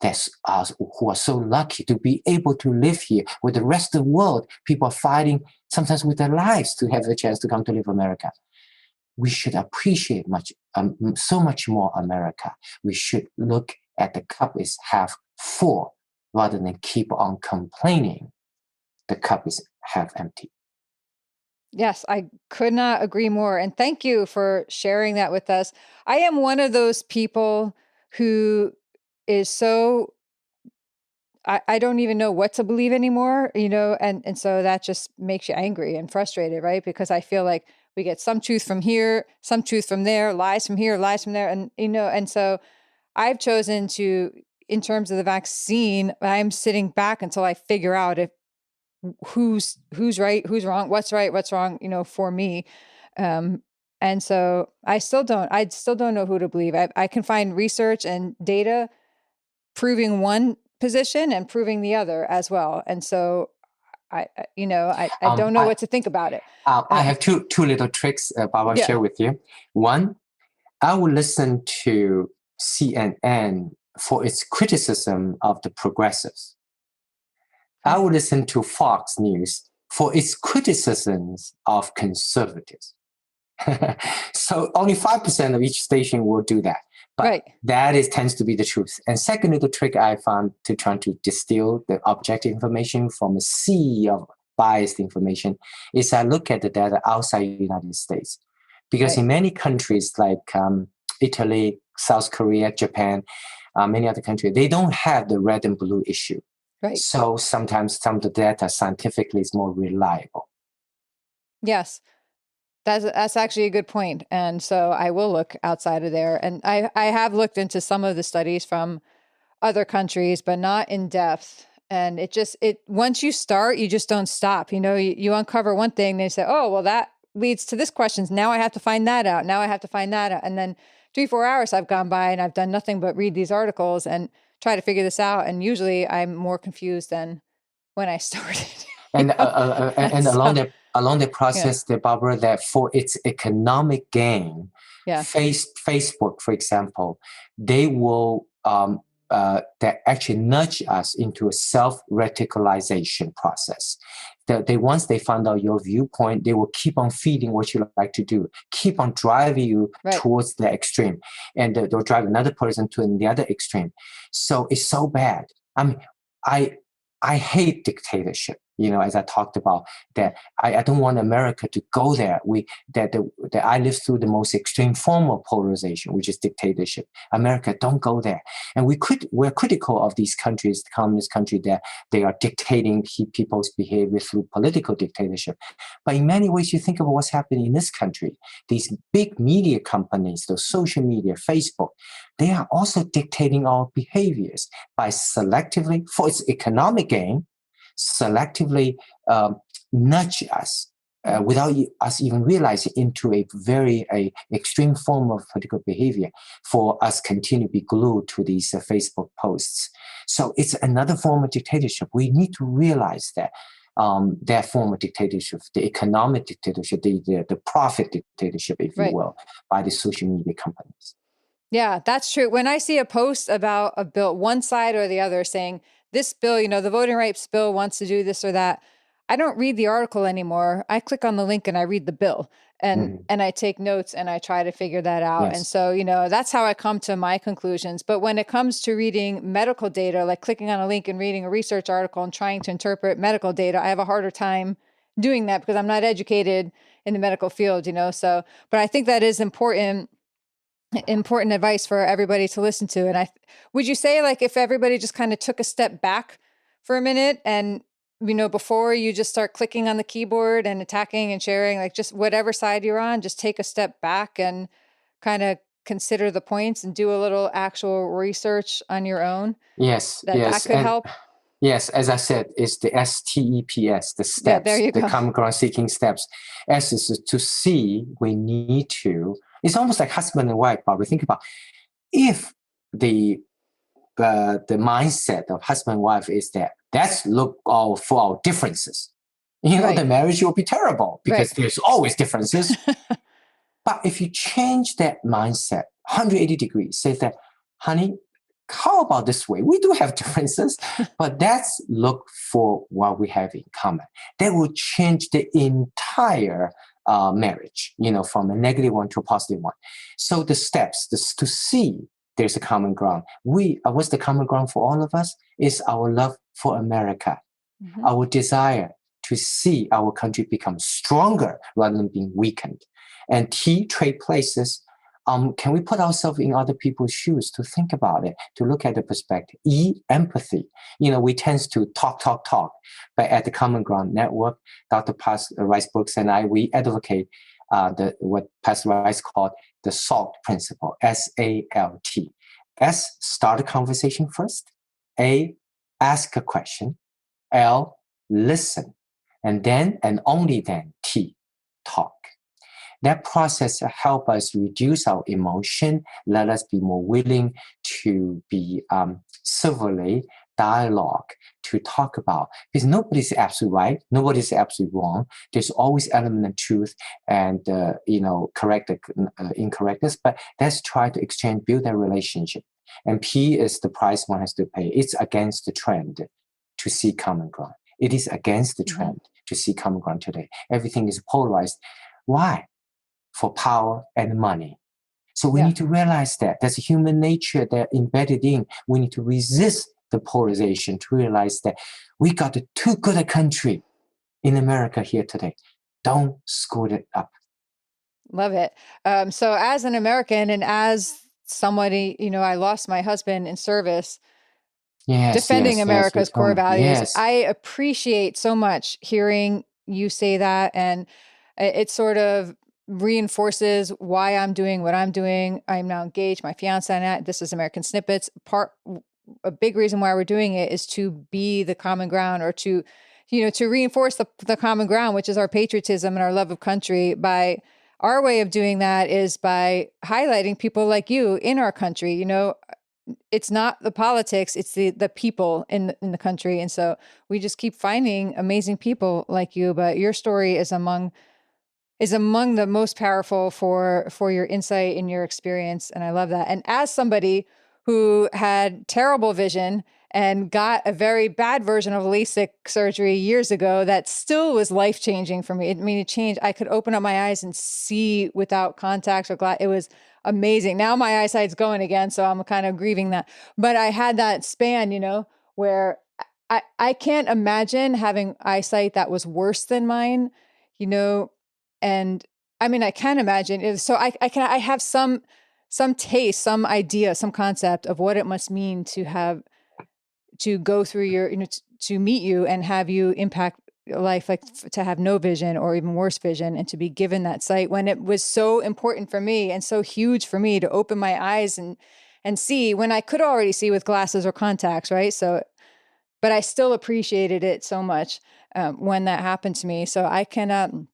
who are so lucky to be able to live here with the rest of the world, people are fighting sometimes with their lives to have the chance to come to live in America. We should appreciate so much more America. We should look at the cup is half full rather than keep on complaining the cup is half empty. Yes, I could not agree more. And thank you for sharing that with us. I am one of those people who is so, I don't even know what to believe anymore, and so that just makes you angry and frustrated, right? Because I feel like we get some truth from here, some truth from there, lies from here, lies from there. And, and so I've chosen to in terms of the vaccine, I'm sitting back until I figure out if who's right, who's wrong, what's right, what's wrong, for me. And so I still don't know who to believe. I can find research and data proving one position and proving the other as well. And so I don't know what to think about it. I have two little tricks, Bob, I'll share with you. One, I would listen to CNN for its criticism of the progressives. I would listen to Fox News for its criticisms of conservatives. So only 5% of each station will do that. But that tends to be the truth. And second little trick I found to try to distill the objective information from a sea of biased information is I look at the data outside the United States. Because in many countries like Italy, South Korea, Japan, many other countries, they don't have the red and blue issue. Right. So sometimes some of the data scientifically is more reliable. Yes. That's actually a good point. And so I will look outside of there. And I have looked into some of the studies from other countries, but not in depth. And once you start, you just don't stop. You uncover one thing, they say, oh, well, that leads to this question. Now I have to find that out. Now I have to find that out. And then 3-4 hours have gone by and I've done nothing but read these articles and try to figure this out. And usually I'm more confused than when I started. And along the process, Barbara, that for its economic gain, Facebook, for example, they will that actually nudge us into a self-radicalization process. Once they find out your viewpoint, they will keep on feeding what you like to do, keep on driving you towards the extreme, and they'll drive another person to the other extreme. So it's so bad. I mean, I hate dictatorship. As I talked about, that I don't want America to go there. That I lived through the most extreme form of polarization, which is dictatorship. America, don't go there. And we're critical of these countries, the communist country, that they are dictating people's behavior through political dictatorship. But in many ways, you think about what's happening in this country. These big media companies, the social media, Facebook, they are also dictating our behaviors by selectively, for its economic gain, selectively nudge us without us even realizing into a very extreme form of political behavior for us continue to be glued to these Facebook posts. So it's another form of dictatorship. We need to realize that that form of dictatorship, the economic dictatorship, the profit dictatorship, if you will, by the social media companies. Yeah, that's true. When I see a post about a bill, one side or the other saying, this bill, the voting rights bill wants to do this or that, I don't read the article anymore. I click on the link and I read the bill and I take notes and I try to figure that out. And so, that's how I come to my conclusions. But when it comes to reading medical data, like clicking on a link and reading a research article and trying to interpret medical data, I have a harder time doing that because I'm not educated in the medical field, So, but I think that is important advice for everybody to listen to. And would you say, like, if everybody just kind of took a step back for a minute and, before you just start clicking on the keyboard and attacking and sharing, like just whatever side you're on, just take a step back and kind of consider the points and do a little actual research on your own? Yes. That could help. Yes, as I said, it's the STEPS, the steps, yeah, there you go. Common ground seeking steps. S is to see, we need to. It's almost like husband and wife, but we think about if the mindset of husband and wife is that let's look for our differences. The marriage will be terrible because there's always differences. But if you change that mindset 180 degrees, say that, honey, how about this way? We do have differences, but let's look for what we have in common. That will change the entire marriage, from a negative one to a positive one. So the steps to see there's a common ground. What's the common ground for all of us is our love for America, our desire to see our country become stronger rather than being weakened. And T, trade places. Can we put ourselves in other people's shoes to think about it, to look at the perspective? E, empathy. We tend to talk. But at the Common Ground Network, Dr. Rice Brooks and I, we advocate what Pastor Rice called the SALT principle, SALT. S, start a conversation first. A, ask a question. L, listen. And then, and only then, T, talk. That process help us reduce our emotion, let us be more willing to be civilly dialogue, to talk about, because nobody's absolutely right, nobody's absolutely wrong. There's always element of truth and correct incorrectness, but let's try to exchange, build that relationship. And P is the price one has to pay. It's against the trend to see common ground. It is against the trend to see common ground today. Everything is polarized. Why? For power and money. So we need to realize that there's a human nature that embedded in. We need to resist the polarization to realize that we got a too good a country in America here today. Don't screw it up. Love it. So as an American and as somebody, I lost my husband in service, defending America's core values. I appreciate so much hearing you say that. And it sort of reinforces why I'm doing what I'm doing. I'm now engaged, my fiance and I, this is American Snippets. A big reason why we're doing it is to be the common ground, or to reinforce the common ground, which is our patriotism and our love of country. By our way of doing that is by highlighting people like you in our country. It's not the politics, it's the people in the country. And so we just keep finding amazing people like you, but your story is among the most powerful for your insight and your experience. And I love that. And as somebody who had terrible vision and got a very bad version of LASIK surgery years ago, that still was life-changing for me. It changed. I could open up my eyes and see without contacts or glass. It was amazing. Now my eyesight's going again, so I'm kind of grieving that. But I had that span, where I can't imagine having eyesight that was worse than mine, and I can imagine it. So I have some taste, some idea, some concept of what it must mean to go through your, to meet you and have you impact life, like to have no vision or even worse vision, and to be given that sight when it was so important for me and so huge for me to open my eyes and see when I could already see with glasses or contacts, right? So, but I still appreciated it so much when that happened to me. So I can,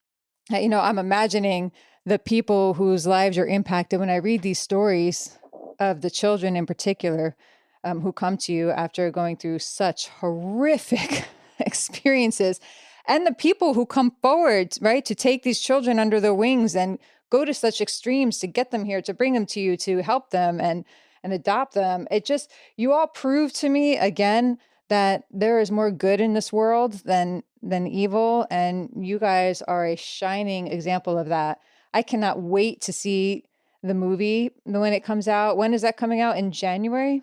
I'm imagining the people whose lives are impacted when I read these stories of the children in particular who come to you after going through such horrific experiences, and the people who come forward, right, to take these children under their wings and go to such extremes to get them here, to bring them to you, to help them and adopt them. You all prove to me again that there is more good in this world than evil. And you guys are a shining example of that. I cannot wait to see the movie when it comes out. When is that coming out? In January?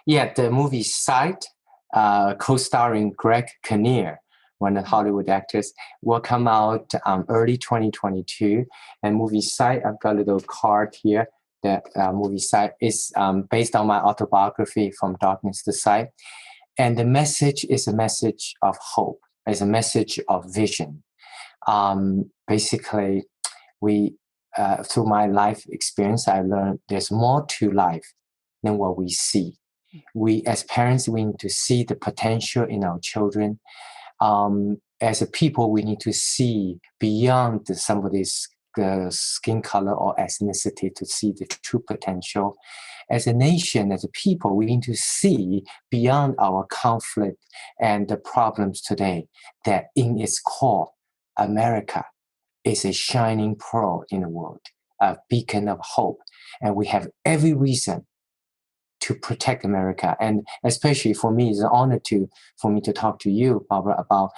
Yeah, the movie Sight, co-starring Greg Kineer, one of the Hollywood actors, will come out early 2022. And movie Sight, I've got a little card here. That movie Sight is based on my autobiography, From Darkness to Sight. And the message is a message of hope. It's a message of vision. Basically, through my life experience, I learned there's more to life than what we see. We, as parents, we need to see the potential in our children. As a people, we need to see beyond somebody's skin color or ethnicity to see the true potential. As a nation, as a people, we need to see beyond our conflict and the problems today, that in its core, America is a shining pearl in the world, a beacon of hope. And we have every reason to protect America. And especially for me, it's an honor for me to talk to you, Barbara, about,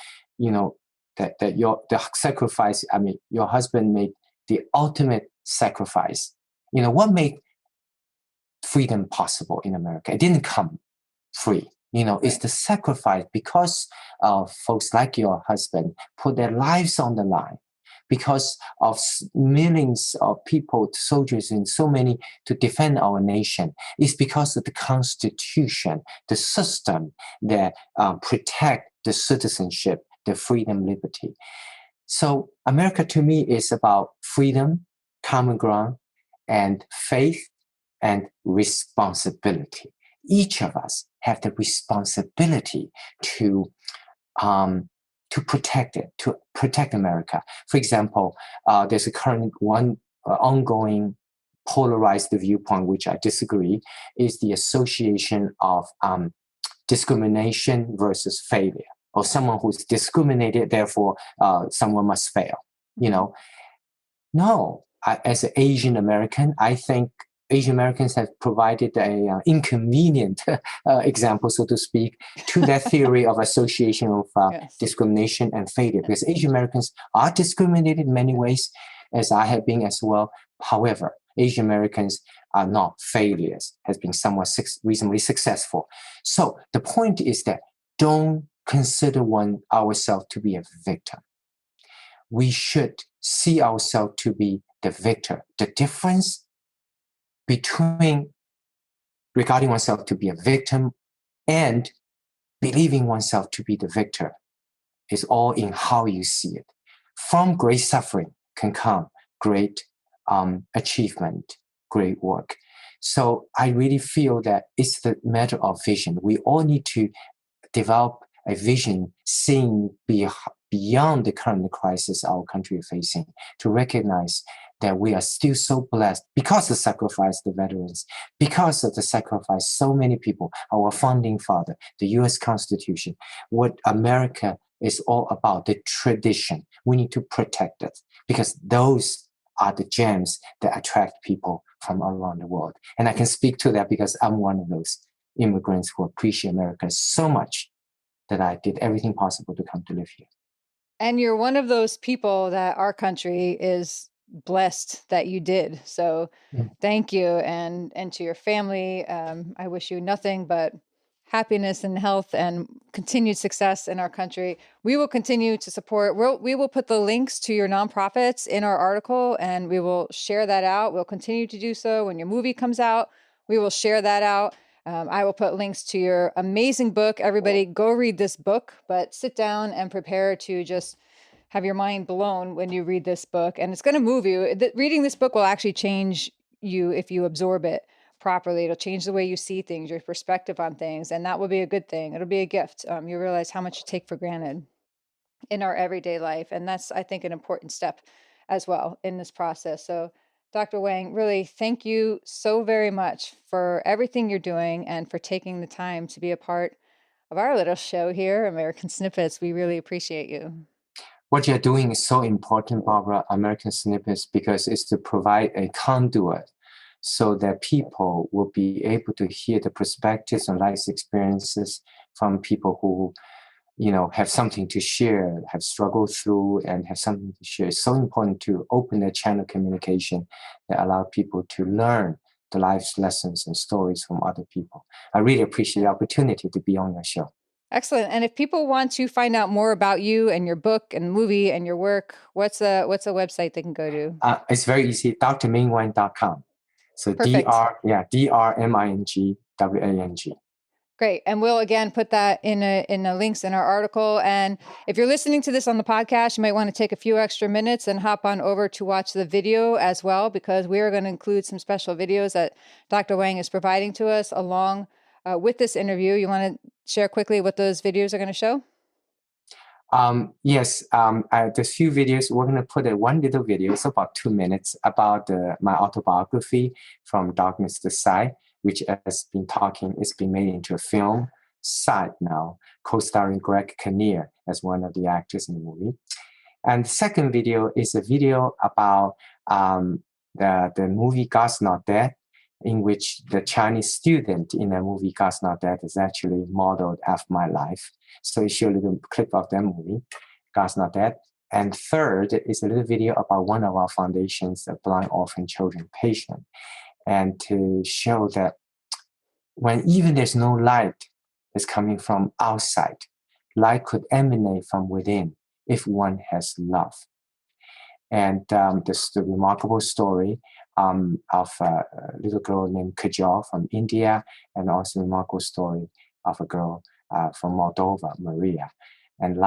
that the sacrifice. Your husband made the ultimate sacrifice. What made freedom possible in America? It didn't come free. It's the sacrifice because of folks like your husband put their lives on the line, because of millions of people, soldiers, and so many to defend our nation. It's because of the Constitution, the system that protect the citizenship, the freedom, liberty. So America to me is about freedom, common ground, and faith, and responsibility. Each of us have the responsibility to protect it, to protect America. For example, there's a current ongoing polarized viewpoint, which I disagree, is the association of discrimination versus failure, or someone who's discriminated, therefore someone must fail. No, as an Asian American, I think Asian Americans have provided a inconvenient example, so to speak, to that theory of association of discrimination and failure. Because Asian Americans are discriminated in many ways, as I have been as well. However, Asian Americans are not failures, has been somewhat reasonably successful. So the point is that don't consider ourselves to be a victim. We should see ourselves to be the victor. The difference between regarding oneself to be a victim and believing oneself to be the victor is all in how you see it. From great suffering can come great achievement, great work. So I really feel that it's the matter of vision. We all need to develop a vision, seeing beyond the current crisis our country is facing, to recognize that we are still so blessed because of the sacrifice of the veterans, because of the sacrifice so many people, our founding father, the U.S. Constitution, what America is all about, the tradition. We need to protect it because those are the gems that attract people from around the world. And I can speak to that because I'm one of those immigrants who appreciate America so much that I did everything possible to come to live here. And you're one of those people that our country is blessed that you did. So thank you. And to your family, I wish you nothing but happiness and health and continued success in our country. We will continue to support. We will put the links to your nonprofits in our article, and we will share that out. We'll continue to do so. When your movie comes out, we will share that out. I will put links to your amazing book. Everybody go read this book, but sit down and prepare to just have your mind blown when you read this book. And it's going to move you. Reading this book will actually change you if you absorb it properly. It'll change the way you see things, your perspective on things. And that will be a good thing. It'll be a gift. You realize how much you take for granted in our everyday life. And that's, I think, an important step as well in this process. So Dr. Wang, really, thank you so very much for everything you're doing and for taking the time to be a part of our little show here, American Snippets. We really appreciate you. What you're doing is so important, Barbara, American Snippets, because it's to provide a conduit so that people will be able to hear the perspectives and life experiences from people who, have something to share, have struggled through and have something to share. It's so important to open a channel of communication that allow people to learn the life's lessons and stories from other people. I really appreciate the opportunity to be on your show. Excellent. And if people want to find out more about you and your book and movie and your work, what's a website they can go to? It's very easy, drmingwang.com. So Perfect. DRMingWang. Great. And we'll again put that in the links in our article. And if you're listening to this on the podcast, you might want to take a few extra minutes and hop on over to watch the video as well, because we are going to include some special videos that Dr. Wang is providing to us along with this interview. You want to share quickly what those videos are going to show? Yes, there's few videos. We're going to put one little video, it's about 2 minutes, about my autobiography, From Darkness to Sight, which has been it's been made into a film, Sight now, co-starring Greg Kineer as one of the actors in the movie. And the second video is a video about the movie God's Not Dead, in which the Chinese student in the movie God's Not Dead is actually modeled after my life. So you show a little clip of that movie, God's Not Dead. And third is a little video about one of our foundations, the Blind Orphan Children Patient, and to show that when even there's no light that's coming from outside, light could emanate from within if one has love. And this is the remarkable story of a little girl named Kajal from India, and also a remarkable story of a girl from Moldova, Maria. And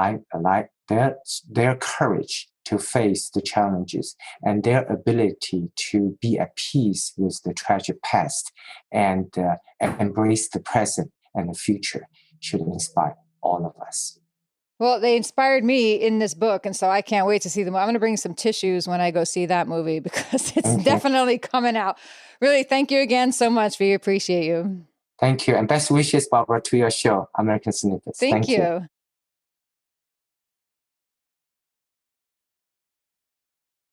their courage to face the challenges, and their ability to be at peace with the tragic past and embrace the present and the future should inspire all of us. Well, they inspired me in this book, and so I can't wait to see them. I'm going to bring some tissues when I go see that movie because it's definitely coming out. Really, thank you again so much. We appreciate you. Thank you. And best wishes, Barbara, to your show, American Snippets. Thank you.